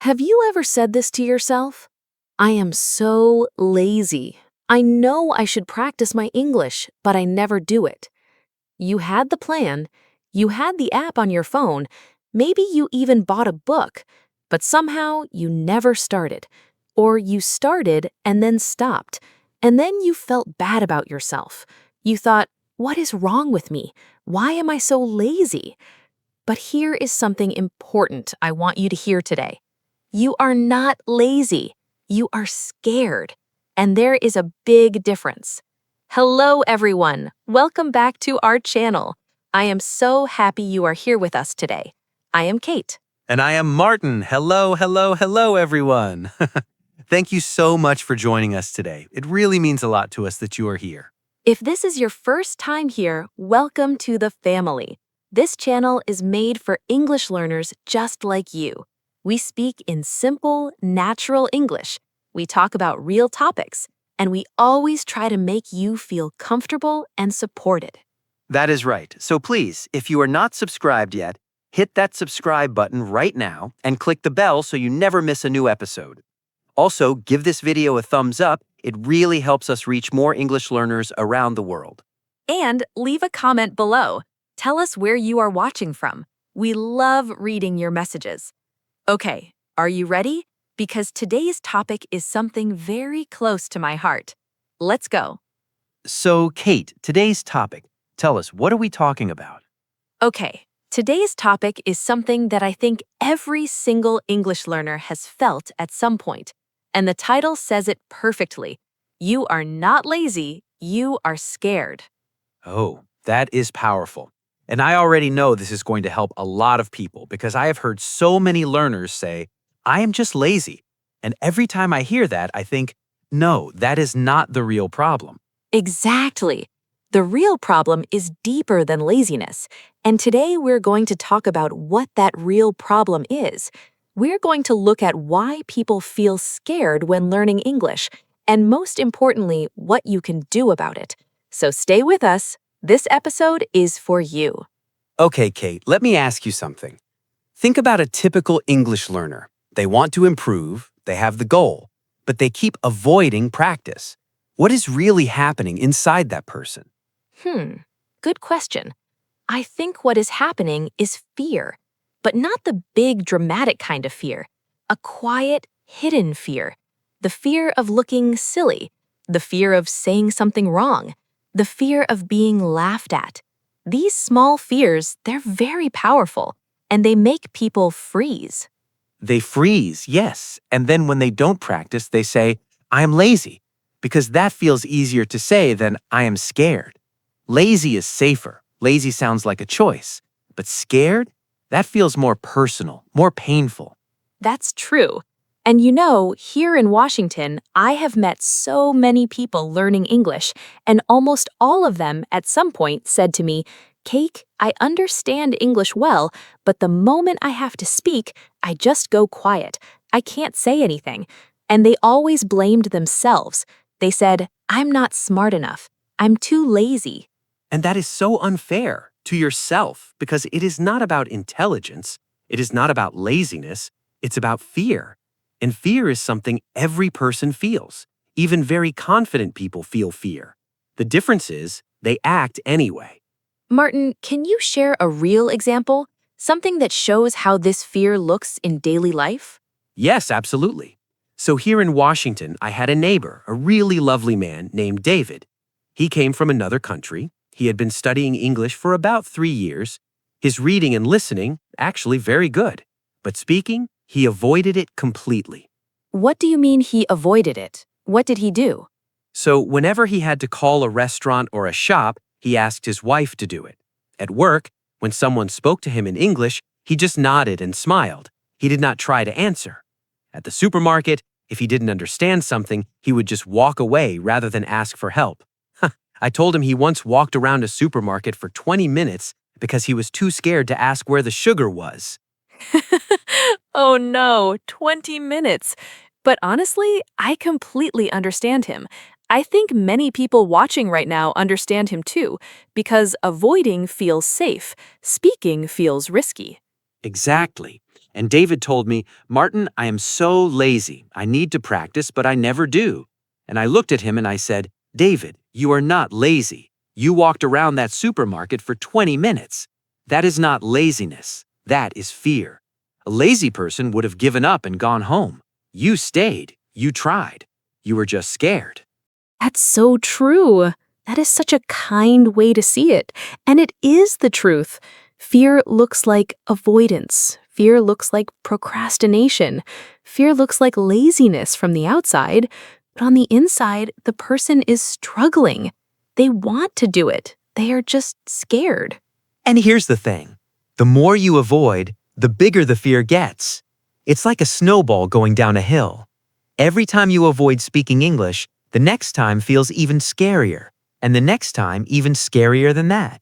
Have you ever said this to yourself? I am so lazy. I know I should practice my English, but I never do it. You had the plan, you had the app on your phone, maybe you even bought a book, but somehow you never started. Or you started and then stopped, and then you felt bad about yourself. You thought, what is wrong with me? Why am I so lazy? But here is something important I want you to hear today. You are not lazy. You are scared. And there is a big difference. Hello, everyone. Welcome back to our channel. I am so happy you are here with us today. I am Kate. And I am Martin. Hello, everyone. Thank you so much for joining us today. It really means a lot to us that you are here. If this is your first time here, welcome to the family. This channel is made for English learners just like you. We speak in simple, natural English. We talk about real topics, and we always try to make you feel comfortable and supported. That is right. So please, if you are not subscribed yet, hit that subscribe button right now and click the bell so you never miss a new episode. Also, give this video a thumbs up. It really helps us reach more English learners around the world. And leave a comment below. Tell us where you are watching from. We love reading your messages. Okay, are you ready? Because today's topic is something very close to my heart. Let's go. So, Kate, today's topic. Tell us, what are we talking about? Okay, today's topic is something that I think every single English learner has felt at some point. And the title says it perfectly. You are not lazy, you are scared. Oh, that is powerful. And I already know this is going to help a lot of people because I have heard so many learners say, I am just lazy. And every time I hear that, I think, no, that is not the real problem. Exactly. The real problem is deeper than laziness. And today we're going to talk about what that real problem is. We're going to look at why people feel scared when learning English, and most importantly, what you can do about it. So stay with us. This episode is for you. Okay, Kate, let me ask you something. Think about a typical English learner. They want to improve, they have the goal, but they keep avoiding practice. What is really happening inside that person? Good question. I think what is happening is fear, but not the big dramatic kind of fear. A quiet, hidden fear. The fear of looking silly, the fear of saying something wrong, the fear of being laughed at. These small fears, they're very powerful, and they make people freeze. They freeze, yes, and then when they don't practice, they say, I am lazy, because that feels easier to say than I am scared. Lazy is safer. Lazy sounds like a choice. But scared? That feels more personal, more painful. That's true. And you know, here in Washington, I have met so many people learning English, and almost all of them at some point said to me, Cake, I understand English well, but the moment I have to speak, I just go quiet. I can't say anything. And they always blamed themselves. They said, I'm not smart enough. I'm too lazy. And that is so unfair to yourself because it is not about intelligence. It is not about laziness. It's about fear. And fear is something every person feels. Even very confident people feel fear. The difference is they act anyway. Martin, can you share a real example? Something that shows how this fear looks in daily life? Yes, absolutely. So here in Washington, I had a neighbor, a really lovely man named David. He came from another country. He had been studying English for about 3 years. His reading and listening, actually very good. But speaking, he avoided it completely. What do you mean he avoided it? What did he do? So whenever he had to call a restaurant or a shop, he asked his wife to do it. At work, when someone spoke to him in English, he just nodded and smiled. He did not try to answer. At the supermarket, if he didn't understand something, he would just walk away rather than ask for help. I told him he once walked around a supermarket for 20 minutes because he was too scared to ask where the sugar was. Oh no, 20 minutes. But honestly, I completely understand him. I think many people watching right now understand him too, because avoiding feels safe, speaking feels risky. Exactly. And David told me, Martin, I am so lazy. I need to practice, but I never do. And I looked at him and I said, David, you are not lazy. You walked around that supermarket for 20 minutes. That is not laziness. That is fear. A lazy person would have given up and gone home. You stayed. You tried. You were just scared. That's so true. That is such a kind way to see it. And it is the truth. Fear looks like avoidance. Fear looks like procrastination. Fear looks like laziness from the outside. But on the inside, the person is struggling. They want to do it. They are just scared. And here's the thing. The more you avoid, the bigger the fear gets. It's like a snowball going down a hill. Every time you avoid speaking English, the next time feels even scarier, and the next time even scarier than that.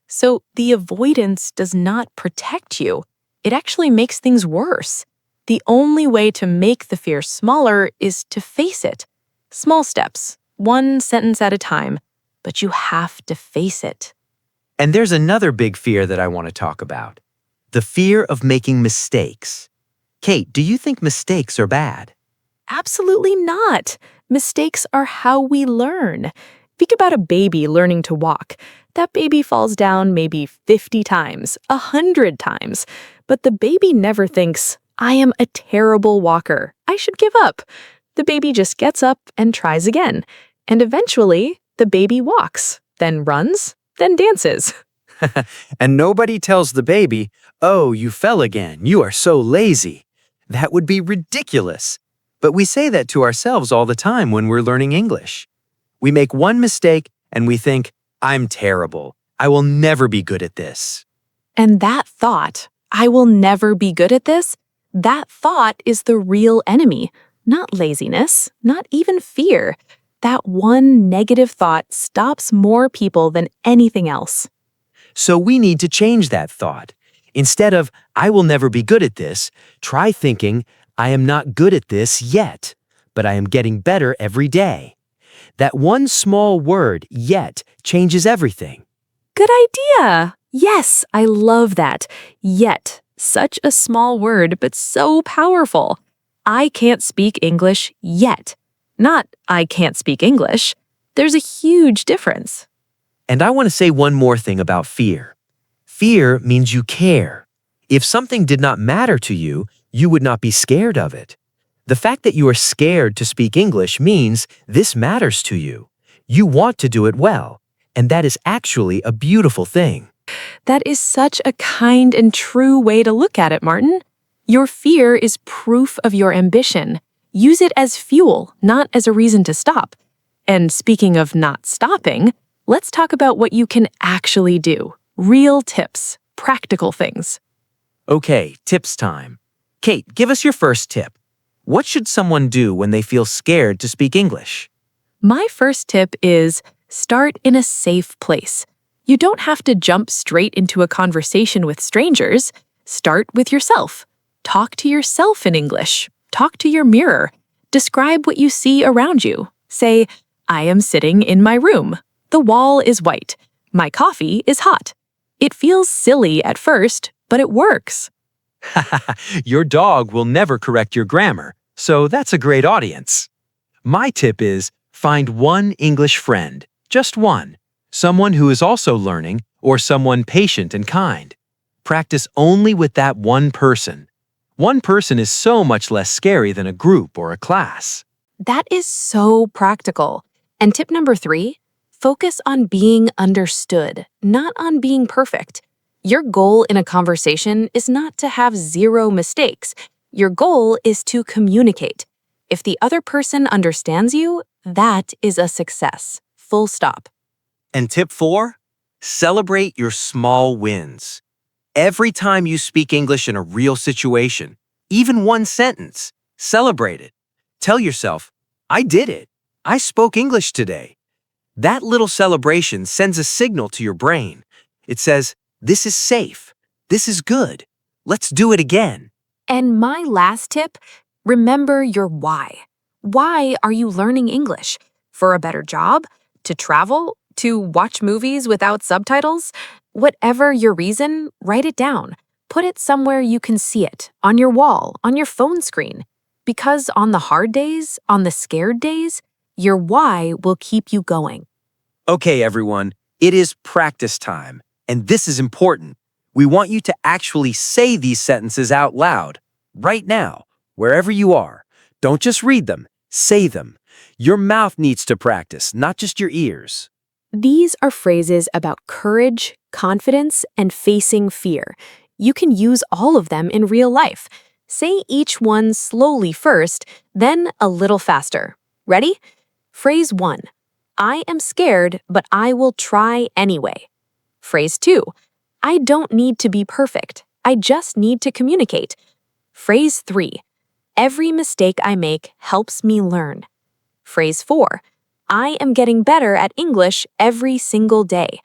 So the avoidance does not protect you. It actually makes things worse. The only way to make the fear smaller is to face it. Small steps, one sentence at a time, but you have to face it. And there's another big fear that I want to talk about. The fear of making mistakes. Kate, do you think mistakes are bad? Absolutely not. Mistakes are how we learn. Think about a baby learning to walk. That baby falls down maybe 50 times, 100 times. But the baby never thinks, I am a terrible walker. I should give up. The baby just gets up and tries again. And eventually, the baby walks, then runs, then dances. And nobody tells the baby, oh, you fell again. You are so lazy. That would be ridiculous. But we say that to ourselves all the time when we're learning English. We make one mistake and we think, I'm terrible. I will never be good at this. And that thought, I will never be good at this, that thought is the real enemy, not laziness, not even fear. That one negative thought stops more people than anything else. So we need to change that thought. Instead of, I will never be good at this, try thinking, I am not good at this yet, but I am getting better every day. That one small word, yet, changes everything. Good idea. Yes, I love that. Yet, such a small word, but so powerful. I can't speak English yet. Not, I can't speak English. There's a huge difference. And I want to say one more thing about fear. Fear means you care. If something did not matter to you, you would not be scared of it. The fact that you are scared to speak English means this matters to you. You want to do it well, and that is actually a beautiful thing. That is such a kind and true way to look at it, Martin. Your fear is proof of your ambition. Use it as fuel, not as a reason to stop. And speaking of not stopping, let's talk about what you can actually do. Real tips, practical things. Okay, tips time. Kate, give us your first tip. What should someone do when they feel scared to speak English? My first tip is start in a safe place. You don't have to jump straight into a conversation with strangers. Start with yourself. Talk to yourself in English. Talk to your mirror. Describe what you see around you. Say, I am sitting in my room. The wall is white. My coffee is hot. It feels silly at first, but it works. Your dog will never correct your grammar, so that's a great audience. My tip is find one English friend, just one, someone who is also learning or someone patient and kind. Practice only with that one person. One person is so much less scary than a group or a class. That is so practical. And tip number 3, focus on being understood, not on being perfect. Your goal in a conversation is not to have 0 mistakes. Your goal is to communicate. If the other person understands you, that is a success. Full stop. And tip 4, celebrate your small wins. Every time you speak English in a real situation, even one sentence, celebrate it. Tell yourself, I did it. I spoke English today. That little celebration sends a signal to your brain. It says, this is safe. This is good. Let's do it again. And my last tip, remember your why. Why are you learning English? For a better job? To travel? To watch movies without subtitles? Whatever your reason, write it down. Put it somewhere you can see it, on your wall, on your phone screen. Because on the hard days, on the scared days, your why will keep you going. Okay, everyone, it is practice time, and this is important. We want you to actually say these sentences out loud, right now, wherever you are. Don't just read them, say them. Your mouth needs to practice, not just your ears. These are phrases about courage, confidence, and facing fear. You can use all of them in real life. Say each one slowly first, then a little faster. Ready? Phrase 1. I am scared, but I will try anyway. Phrase 2. I don't need to be perfect. I just need to communicate. Phrase 3. Every mistake I make helps me learn. Phrase 4. I am getting better at English every single day.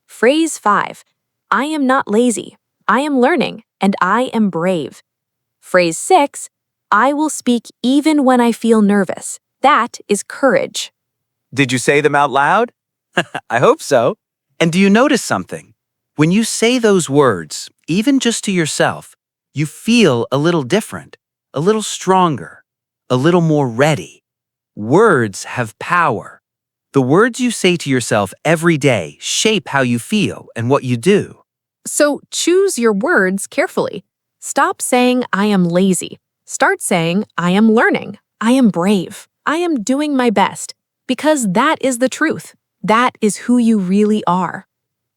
Phrase 5. I am not lazy. I am learning, and I am brave. Phrase 6. I will speak even when I feel nervous. That is courage. Did you say them out loud? I hope so. And do you notice something? When you say those words, even just to yourself, you feel a little different, a little stronger, a little more ready. Words have power. The words you say to yourself every day shape how you feel and what you do. So choose your words carefully. Stop saying, I am lazy. Start saying, I am learning. I am brave. I am doing my best. Because that is the truth. That is who you really are.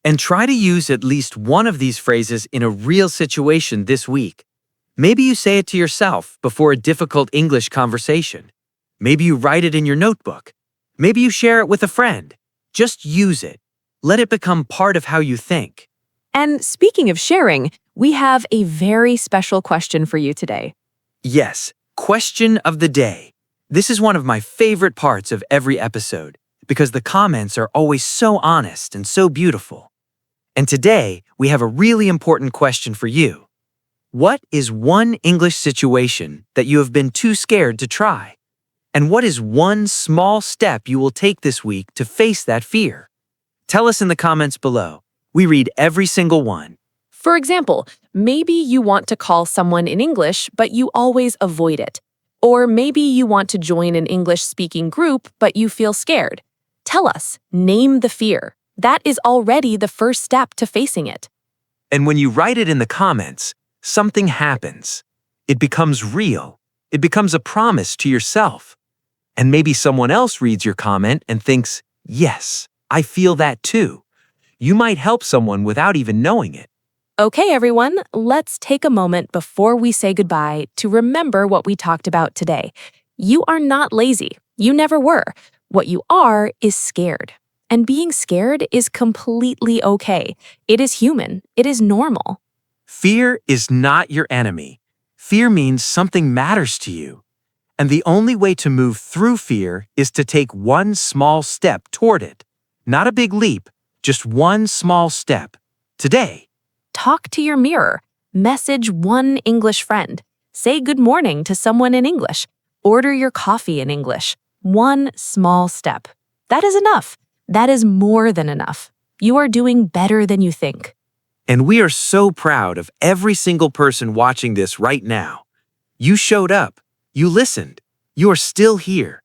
And try to use at least one of these phrases in a real situation this week. Maybe you say it to yourself before a difficult English conversation. Maybe you write it in your notebook. Maybe you share it with a friend. Just use it. Let it become part of how you think. And speaking of sharing, we have a very special question for you today. Yes, question of the day. This is one of my favorite parts of every episode because the comments are always so honest and so beautiful. And today, we have a really important question for you. What is one English situation that you have been too scared to try? And what is one small step you will take this week to face that fear? Tell us in the comments below. We read every single one. For example, maybe you want to call someone in English, but you always avoid it. Or maybe you want to join an English-speaking group, but you feel scared. Tell us, name the fear. That is already the first step to facing it. And when you write it in the comments, something happens. It becomes real. It becomes a promise to yourself. And maybe someone else reads your comment and thinks, yes, I feel that too. You might help someone without even knowing it. Okay, everyone, let's take a moment before we say goodbye to remember what we talked about today. You are not lazy. You never were. What you are is scared. And being scared is completely okay. It is human. It is normal. Fear is not your enemy. Fear means something matters to you. And the only way to move through fear is to take one small step toward it. Not a big leap, just one small step. Today. Talk to your mirror. Message one English friend. Say good morning to someone in English. Order your coffee in English. One small step. That is enough. That is more than enough. You are doing better than you think. And we are so proud of every single person watching this right now. You showed up. You listened. You are still here.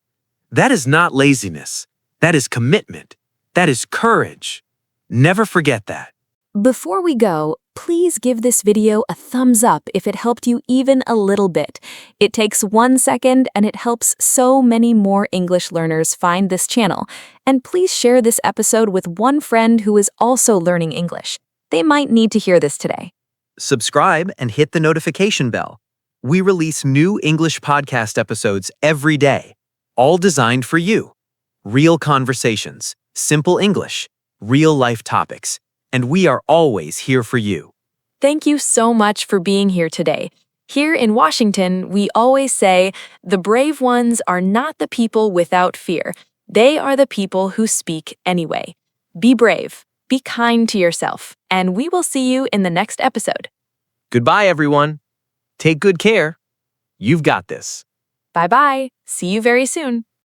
That is not laziness. That is commitment. That is courage. Never forget that. Before we go, please give this video a thumbs up if it helped you even a little bit. It takes 1 second and it helps so many more English learners find this channel. And please share this episode with one friend who is also learning English. They might need to hear this today. Subscribe and hit the notification bell. We release new English podcast episodes every day, all designed for you. Real conversations, simple English, real-life topics, and we are always here for you. Thank you so much for being here today. Here in Washington, we always say, the brave ones are not the people without fear. They are the people who speak anyway. Be brave, be kind to yourself, and we will see you in the next episode. Goodbye, everyone. Take good care. You've got this. Bye-bye. See you very soon.